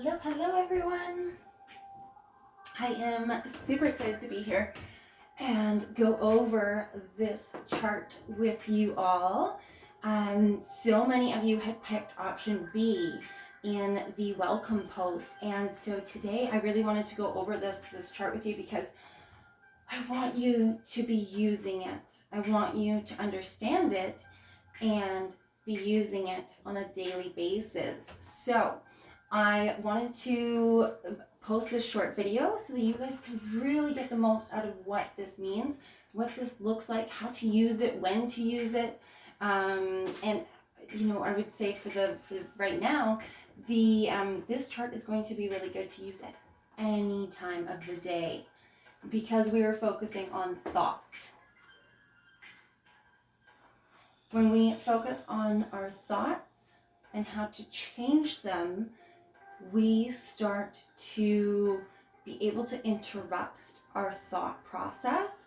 Hello everyone. I am super excited to be here and go over this chart with you all. So many of you had picked option B in the welcome post, and so today I really wanted to go over this chart with you because I want you to be using it. I want you to understand it and be using it on a daily basis. So I wanted to post this short video so that you guys can really get the most out of what this means, what this looks like, how to use it, when to use it. And you know, I would say for right now, this chart is going to be really good to use at any time of the day because we are focusing on thoughts. When we focus on our thoughts and how to change them, we start to be able to interrupt our thought process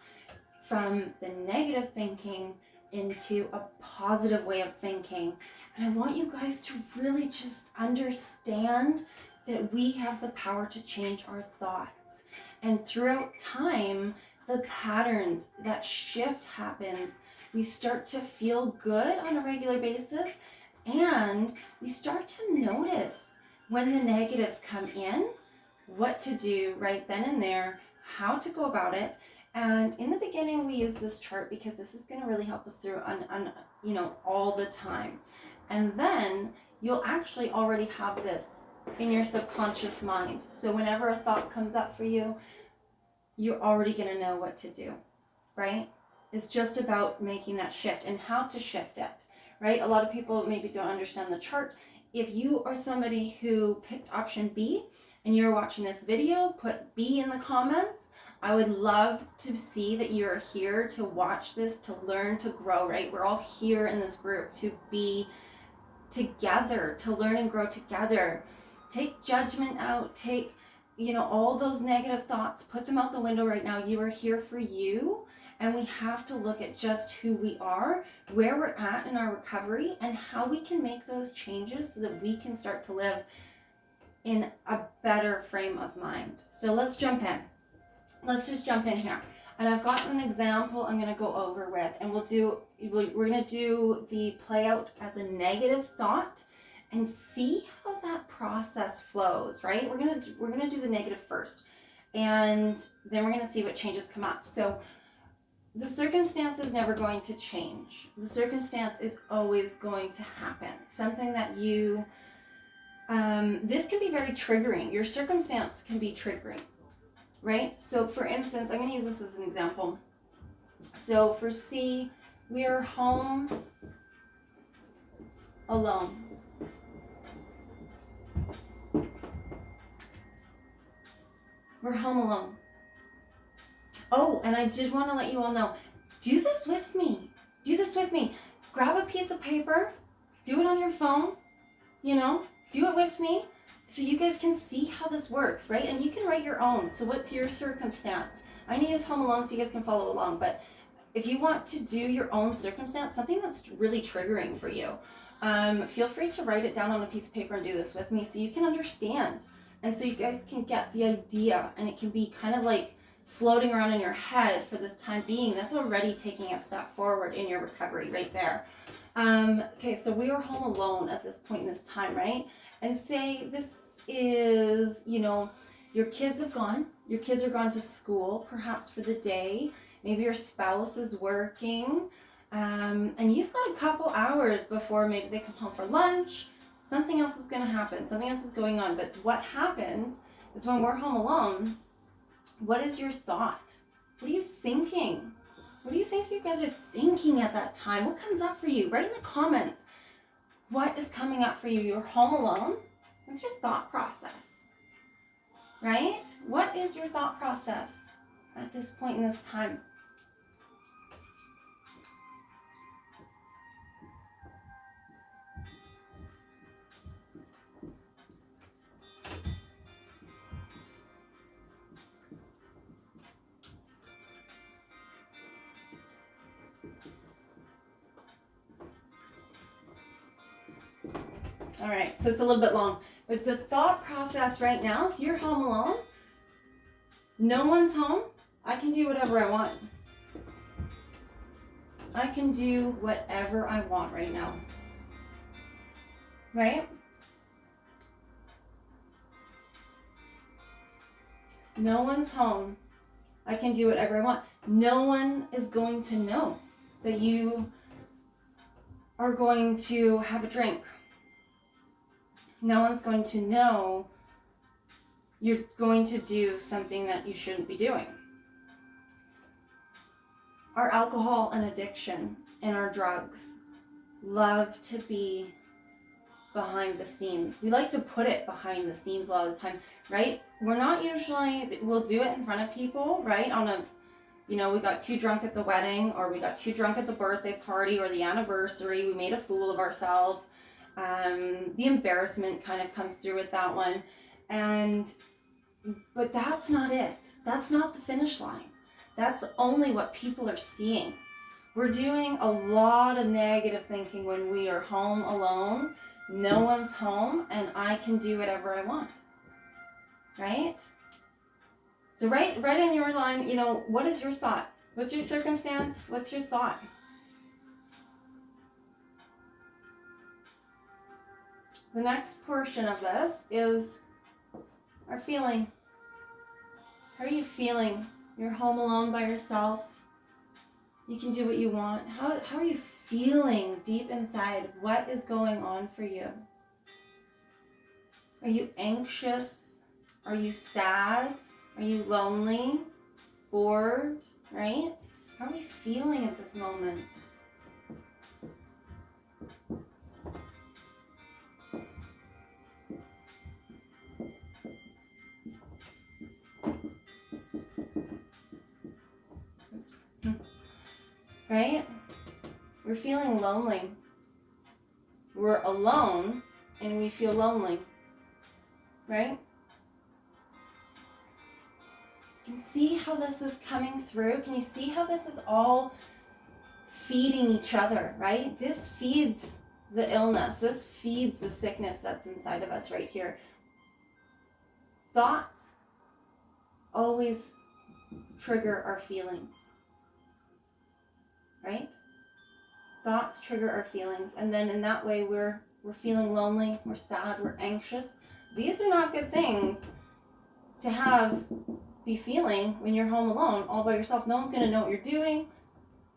from the negative thinking into a positive way of thinking. And I want you guys to really just understand that we have the power to change our thoughts. And throughout time, the patterns, that shift happens. We start to feel good on a regular basis, and we start to notice when the negatives come in, what to do right then and there, how to go about it. And in the beginning, we use this chart because this is going to really help us through on all the time. And then you'll actually already have this in your subconscious mind. So whenever a thought comes up for you, you're already going to know what to do, right? It's just about making that shift and how to shift it, right? A lot of people maybe don't understand the chart. If you are somebody who picked option B and you're watching this video, put B in the comments. I would love to see that you're here to watch this, to learn, to grow, right? We're all here in this group to be together, to learn and grow together. Take judgment out, take, all those negative thoughts, put them out the window right now. You are here for you. And we have to look at just who we are, where we're at in our recovery, and how we can make those changes so that we can start to live in a better frame of mind. So let's jump in. Let's just jump in here. And I've got an example I'm going to go over with, and we're going to do the play out as a negative thought and see how that process flows, right? We're going to do the negative first, and then we're going to see what changes come up. So the circumstance is never going to change. The circumstance is always going to happen. Something that this can be very triggering. Your circumstance can be triggering, right? So for instance, I'm going to use this as an example. So for C, we are home alone. We're home alone. Oh, and I did want to let you all know, do this with me. Do this with me. Grab a piece of paper, do it on your phone, do it with me so you guys can see how this works, right? And you can write your own. So what's your circumstance? I'm going to use home alone so you guys can follow along, but if you want to do your own circumstance, something that's really triggering for you, feel free to write it down on a piece of paper and do this with me so you can understand. And so you guys can get the idea, and it can be kind of like floating around in your head for this time being. That's already taking a step forward in your recovery right there. Okay, so we are home alone at this point in this time, right? And say this is, your kids are gone to school, perhaps for the day. Maybe your spouse is working, and you've got a couple hours before maybe they come home for lunch. Something else is going to happen. Something else is going on. But what happens is when we're home alone, what is your thought? What are you thinking? What do you think you guys are thinking at that time? What comes up for you? Write in the comments. What is coming up for you? You're home alone. What's your thought process? Right? What is your thought process at this point in this time? All right, so it's a little bit long. But the thought process right now, so you're home alone, no one's home, I can do whatever I want. I can do whatever I want right now. Right? No one's home. I can do whatever I want. No one is going to know that you are going to have a drink. No one's going to know you're going to do something that you shouldn't be doing. Our alcohol and addiction and our drugs love to be behind the scenes. We like to put it behind the scenes a lot of the time, right? We're not usually, we'll do it in front of people, right? On a, we got too drunk at the wedding, or we got too drunk at the birthday party or the anniversary. We made a fool of ourselves. The embarrassment kind of comes through with that one. But that's not it. That's not the finish line. That's only what people are seeing. We're doing a lot of negative thinking when we are home alone. No one's home, and I can do whatever I want. Right? So right in your line, what is your thought? What's your circumstance? What's your thought? The next portion of this is our feeling. How are you feeling? You're home alone by yourself. You can do what you want. How are you feeling deep inside? What is going on for you? Are you anxious? Are you sad? Are you lonely? Bored? Right? How are we feeling at this moment? Right? We're feeling lonely. We're alone and we feel lonely. Right? You can see how this is coming through. Can you see how this is all feeding each other, right? This feeds the illness. This feeds the sickness that's inside of us right here. Thoughts always trigger our feelings. Right? Thoughts trigger our feelings, and then in that way we're feeling lonely, we're sad, we're anxious. These are not good things to be feeling when you're home alone all by yourself. No one's going to know what you're doing.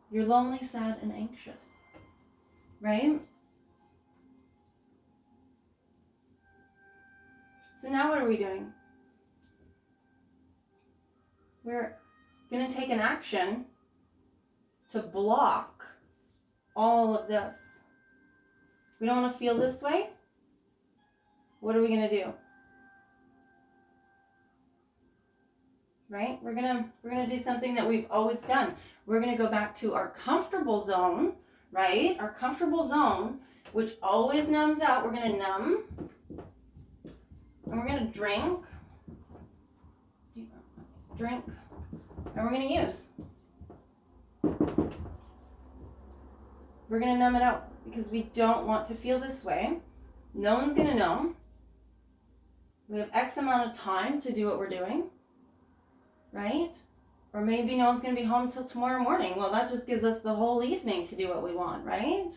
You're lonely, sad, and anxious. Right? So now what are we doing? We're going to take an action to block all of this. We don't want to feel this way. What are we going to do? Right? We're going to do something that we've always done. We're going to go back to our comfortable zone, right? Our comfortable zone, which always numbs out. We're going to numb. And we're going to drink. And we're going to use. We're going to numb it out because we don't want to feel this way. No one's going to know. We have X amount of time to do what we're doing, right? Or maybe no one's going to be home till tomorrow morning. Well, that just gives us the whole evening to do what we want, right?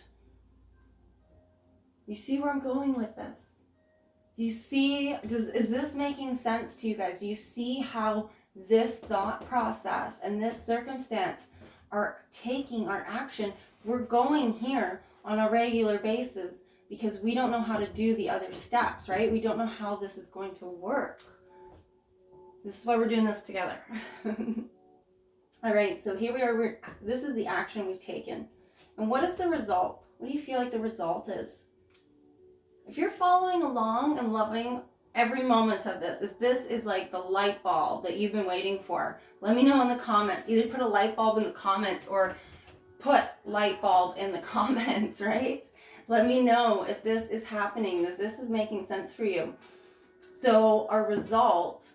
You see where I'm going with this? You see, is this making sense to you guys? Do you see how this thought process and this circumstance are taking our action? We're going here on a regular basis because we don't know how to do the other steps, right? We don't know how this is going to work. This is why we're doing this together. All right, so here we are. This is the action we've taken. And what is the result? What do you feel like the result is? If you're following along and loving every moment of this, if this is like the light bulb that you've been waiting for, let me know in the comments. Either put a light bulb in the comments or put light bulb in the comments, right? Let me know if this is happening, if this is making sense for you. So our result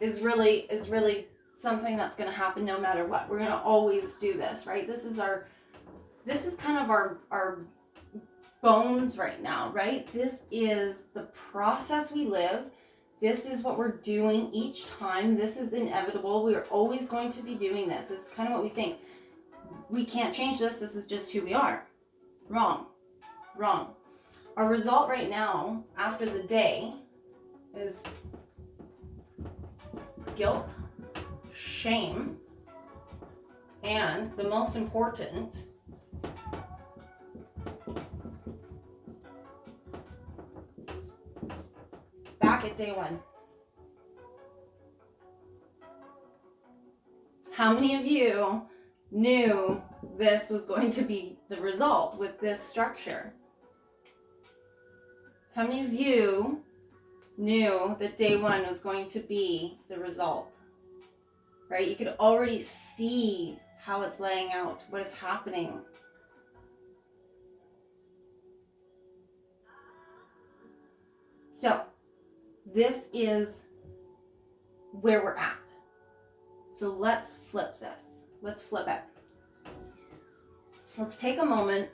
is really something that's going to happen no matter what. We're going to always do this, right? This is kind of our bones right now, right? This is the process we live. This is what we're doing each time. This is inevitable. We are always going to be doing this. It's kind of what we think. We can't change this. This is just who we are. Wrong. Wrong. Our result right now, after the day, is guilt, shame, and the most important, back at day one. How many of you knew this was going to be the result with this structure? How many of you knew that day one was going to be the result? Right? You could already see how it's laying out, what is happening. So, this is where we're at. So let's flip this. Let's flip it. Let's take a moment.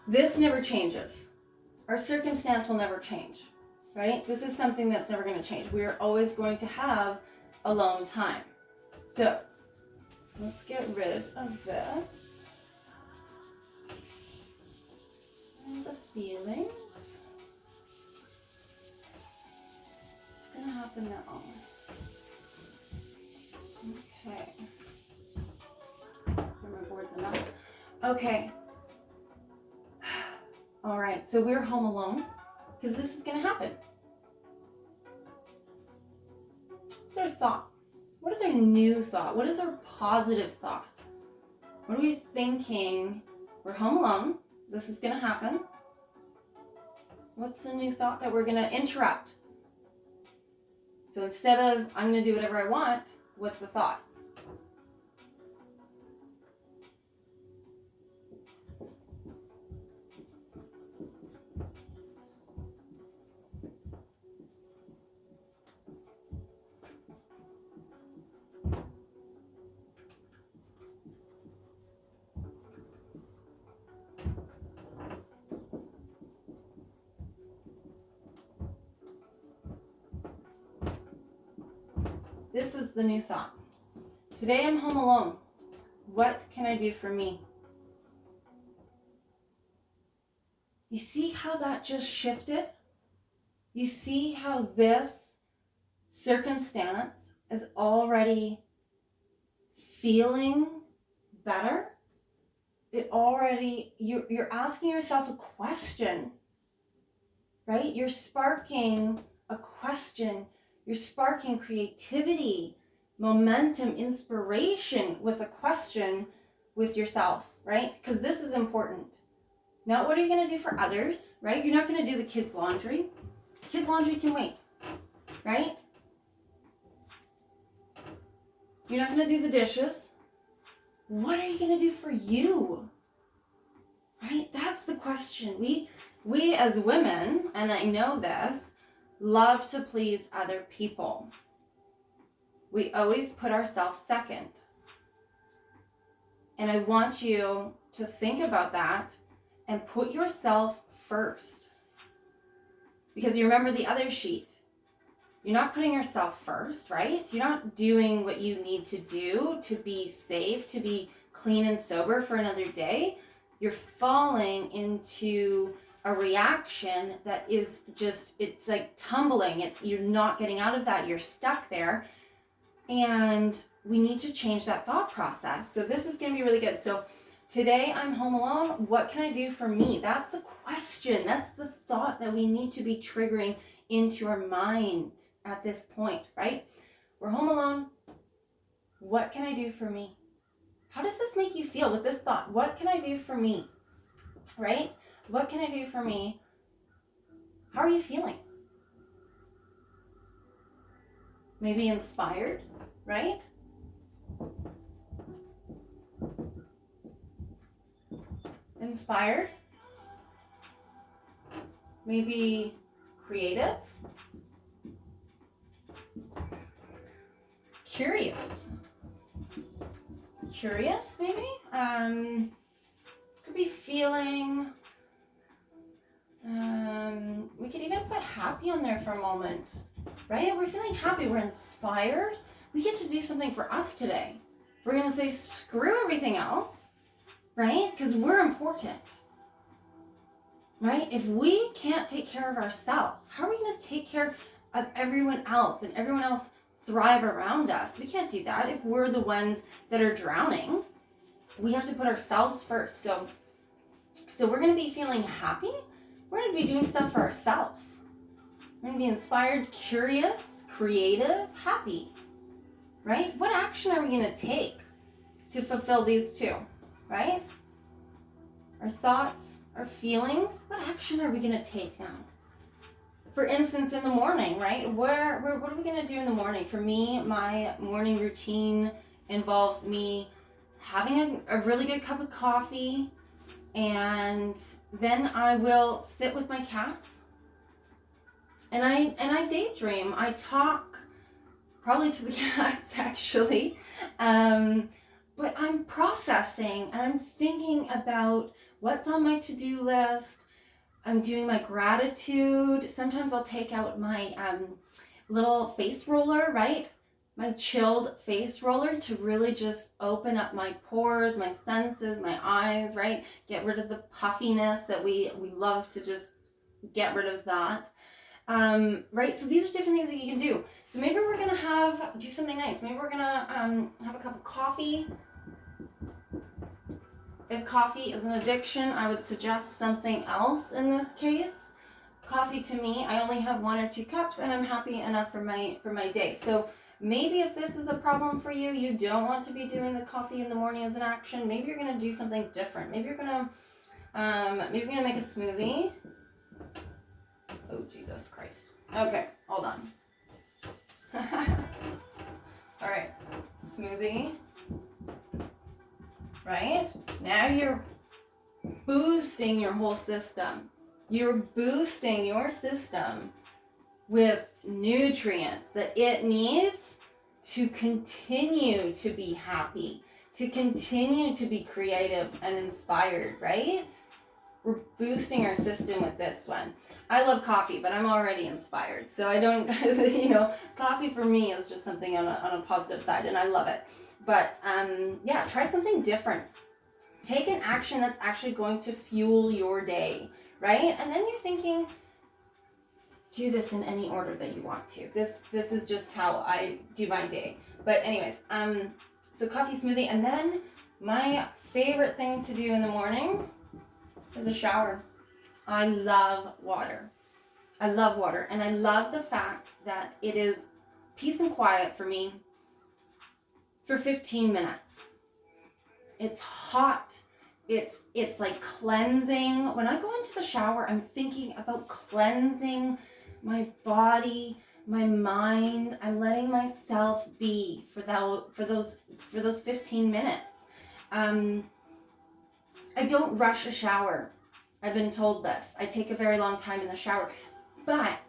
This never changes. Our circumstance will never change, right? This is something that's never going to change. We are always going to have alone time. So let's get rid of this. And the feelings. What's going to happen now? Okay. My board's a mess. Okay. All right, so we're home alone because this is going to happen. What's our thought? What is our new thought? What is our positive thought? What are we thinking? We're home alone. This is going to happen. What's the new thought that we're going to interrupt? So instead of I'm going to do whatever I want, what's the thought? This is the new thought. Today I'm home alone. What can I do for me? You see how that just shifted? You see how this circumstance is already feeling better? It already, you're asking yourself a question, right? You're sparking a question. You're sparking creativity, momentum, inspiration with a question with yourself, right? Because this is important. Not what are you going to do for others, right? You're not going to do the kids' laundry. Kids' laundry can wait, right? You're not going to do the dishes. What are you going to do for you? Right? That's the question. We as women, and I know this, love to please other people. We always put ourselves second. And I want you to think about that and put yourself first. Because you remember the other sheet. You're not putting yourself first, right? You're not doing what you need to do to be safe, to be clean and sober for another day. You're falling into a reaction that is just, it's like tumbling. You're not getting out of that. You're stuck there. And we need to change that thought process. So this is going to be really good. So today I'm home alone. What can I do for me? That's the question. That's the thought that we need to be triggering into our mind at this point, right? We're home alone. What can I do for me? How does this make you feel with this thought? What can I do for me? Right? What can I do for me? How are you feeling? Maybe inspired, right? Inspired. Maybe creative. Curious. Curious, maybe? Could be feeling We could even put happy on there for a moment, right? We're feeling happy, we're inspired. We get to do something for us today. We're going to say screw everything else, right? Because we're important, right? If we can't take care of ourselves, how are we going to take care of everyone else and everyone else thrive around us? We can't do that if we're the ones that are drowning. We have to put ourselves first. So we're going to be feeling happy. We're going to be doing stuff for ourselves. We're going to be inspired, curious, creative, happy, right? What action are we going to take to fulfill these two, right? Our thoughts, our feelings, what action are we going to take now? For instance, in the morning, right? What are we going to do in the morning? For me, my morning routine involves me having a really good cup of coffee, and then I will sit with my cats and I daydream. I talk probably to the cats actually, but I'm processing and I'm thinking about what's on my to-do list. I'm doing my gratitude. Sometimes I'll take out my little face roller, right? My chilled face roller to really just open up my pores, my senses, my eyes, right? Get rid of the puffiness that we love to just get rid of that. Right? So these are different things that you can do. So maybe we're going to do something nice. Maybe we're going to have a cup of coffee. If coffee is an addiction, I would suggest something else in this case. Coffee to me, I only have 1 or 2 cups and I'm happy enough for my day. So maybe if this is a problem for you, you don't want to be doing the coffee in the morning as an action. Maybe you're going to do something different. Maybe you're going to make a smoothie. Oh, Jesus Christ. Okay, hold on. All right, smoothie. Right? Now you're boosting your whole system. You're boosting your system with nutrients that it needs to continue to be happy, to continue to be creative and inspired, right? We're boosting our system with this one. I love coffee, but I'm already inspired. So I don't, coffee for me is just something on a positive side, and I love it. But yeah, try something different. Take an action that's actually going to fuel your day, right? And then you're thinking, do this in any order that you want to. This is just how I do my day. But anyways, so coffee, smoothie, and then my favorite thing to do in the morning is a shower. I love water. I love water, and I love the fact that it is peace and quiet for me for 15 minutes. It's hot. It's like cleansing. When I go into the shower, I'm thinking about cleansing my body, my mind. I'm letting myself be for those 15 minutes. I don't rush a shower. I've been told this. I take a very long time in the shower. But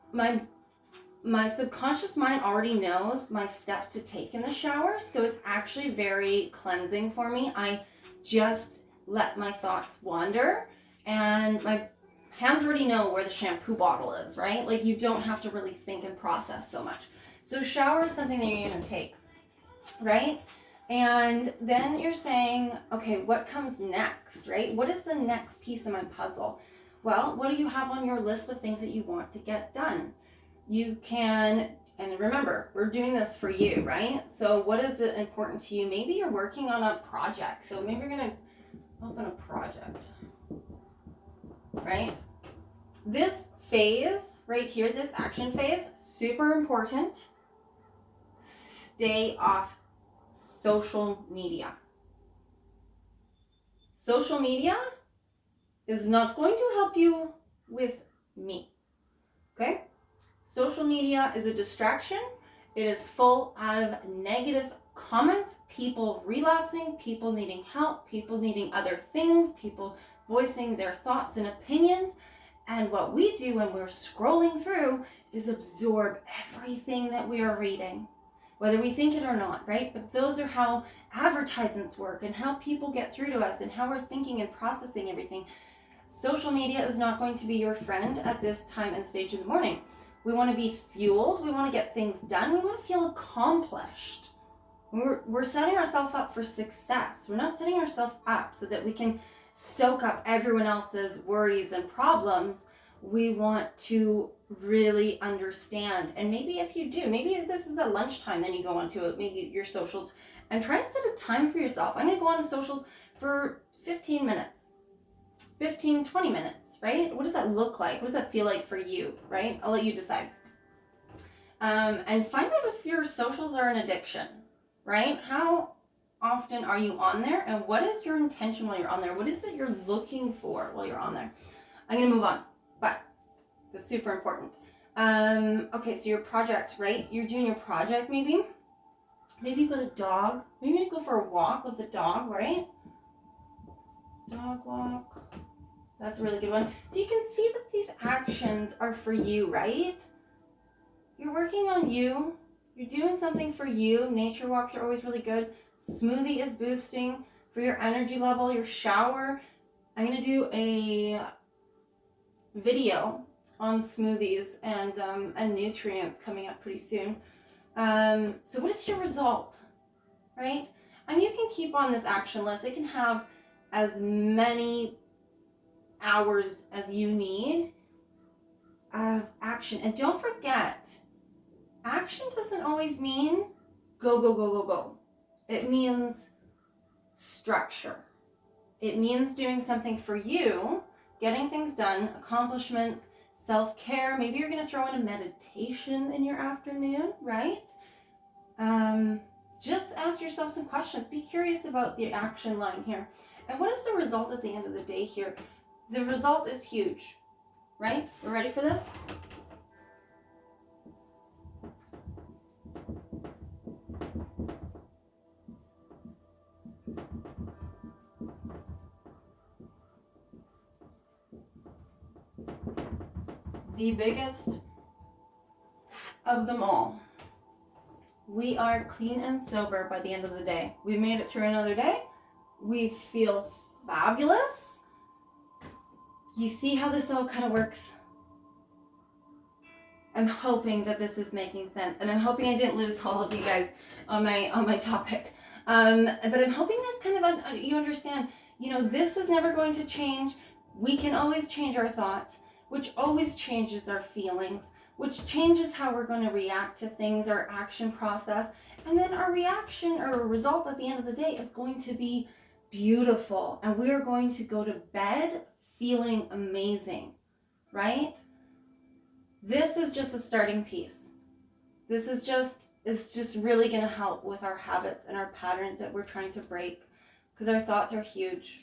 my subconscious mind already knows my steps to take in the shower, so it's actually very cleansing for me. I just let my thoughts wander, and my hands already know where the shampoo bottle is, right? Like, you don't have to really think and process so much. So shower is something that you're going to take, right? And then you're saying, okay, what comes next, right? What is the next piece of my puzzle? Well, what do you have on your list of things that you want to get done? You can, and remember, we're doing this for you, right? So what is it important to you? Maybe you're working on a project. So maybe you're going to open a project, right? This phase right here, this action phase, super important. Stay off social media. Social media is not going to help you with me, okay? Social media is a distraction. It is full of negative comments, people relapsing, people needing help, people needing other things, people voicing their thoughts and opinions. And what we do when we're scrolling through is absorb everything that we are reading, whether we think it or not, right? But those are how advertisements work and how people get through to us and how we're thinking and processing everything. Social media is not going to be your friend at this time and stage in the morning. We want to be fueled. We want to get things done. We want to feel accomplished. We're setting ourselves up for success. We're not setting ourselves up so that we can soak up everyone else's worries and problems. We want to really understand. And maybe if you do, maybe if this is at lunchtime, then you go onto it, maybe your socials, and try and set a time for yourself. I'm going to go on to socials for 15 minutes, 15, 20 minutes, right? What does that look like? What does that feel like for you, right? I'll let you decide. And find out if your socials are an addiction, right? How often are you on there? And what is your intention while you're on there? What is it you're looking for while you're on there? I'm going to move on, but that's super important. Okay, so your project, right? You're doing your project maybe. Maybe you got a dog. Maybe you go for a walk with the dog, right? Dog walk. That's a really good one. So you can see that these actions are for you, right? You're working on you. You're doing something for you. Nature walks are always really good. Smoothie is boosting for your energy level, your shower. I'm going to do a video on smoothies and nutrients coming up pretty soon. So what is your result, right? And you can keep on this action list. It can have as many hours as you need of action. And don't forget, action doesn't always mean go, go, go, go, go. It means structure. It means doing something for you, getting things done, accomplishments, self-care. Maybe you're going to throw in a meditation in your afternoon, right? Just ask yourself some questions. Be curious about the action line here. And what is the result at the end of the day here? The result is huge, right? We're ready for this? The biggest of them all. We are clean and sober by the end of the day. We made it through another day. We feel fabulous. You see how this all kind of works? I'm hoping that this is making sense, and I'm hoping I didn't lose all of you guys on my topic. But I'm hoping this kind of you understand. You know, this is never going to change. We can always change our thoughts, which always changes our feelings, which changes how we're going to react to things, our action process, and then our reaction or result at the end of the day is going to be beautiful, and we are going to go to bed feeling amazing, right? This is just a starting piece. This is just really going to help with our habits and our patterns that we're trying to break, because our thoughts are huge,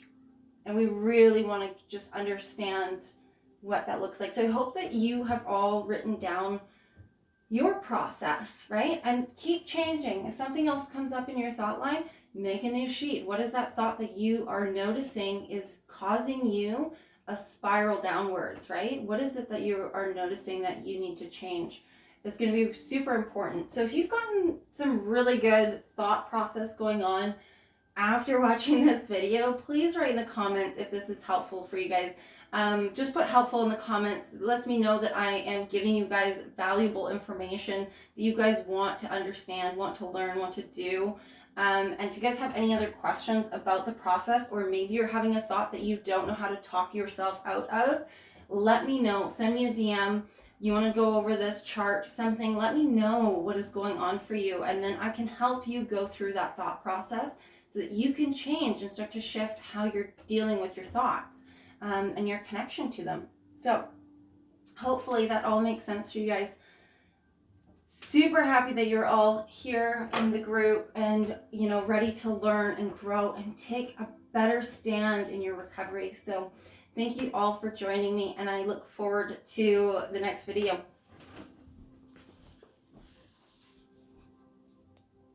and we really want to just understand what that looks like. So I hope that you have all written down your process, right? And keep changing. If something else comes up in your thought line, make a new sheet. What is that thought that you are noticing is causing you a spiral downwards, right? What is it that you are noticing that you need to change? It's going to be super important. So if you've gotten some really good thought process going on after watching this video, please write in the comments if this is helpful for you guys. Just put helpful in the comments. It lets me know that I am giving you guys valuable information that you guys want to understand, want to learn, want to do. And if you guys have any other questions about the process, or maybe you're having a thought that you don't know how to talk yourself out of, let me know. Send me a DM. You want to go over this chart, something, let me know what is going on for you. And then I can help you go through that thought process so that you can change and start to shift how you're dealing with your thoughts. And your connection to them. So hopefully that all makes sense to you guys. Super happy that you're all here in the group and, you know, ready to learn and grow and take a better stand in your recovery. So thank you all for joining me, and I look forward to the next video.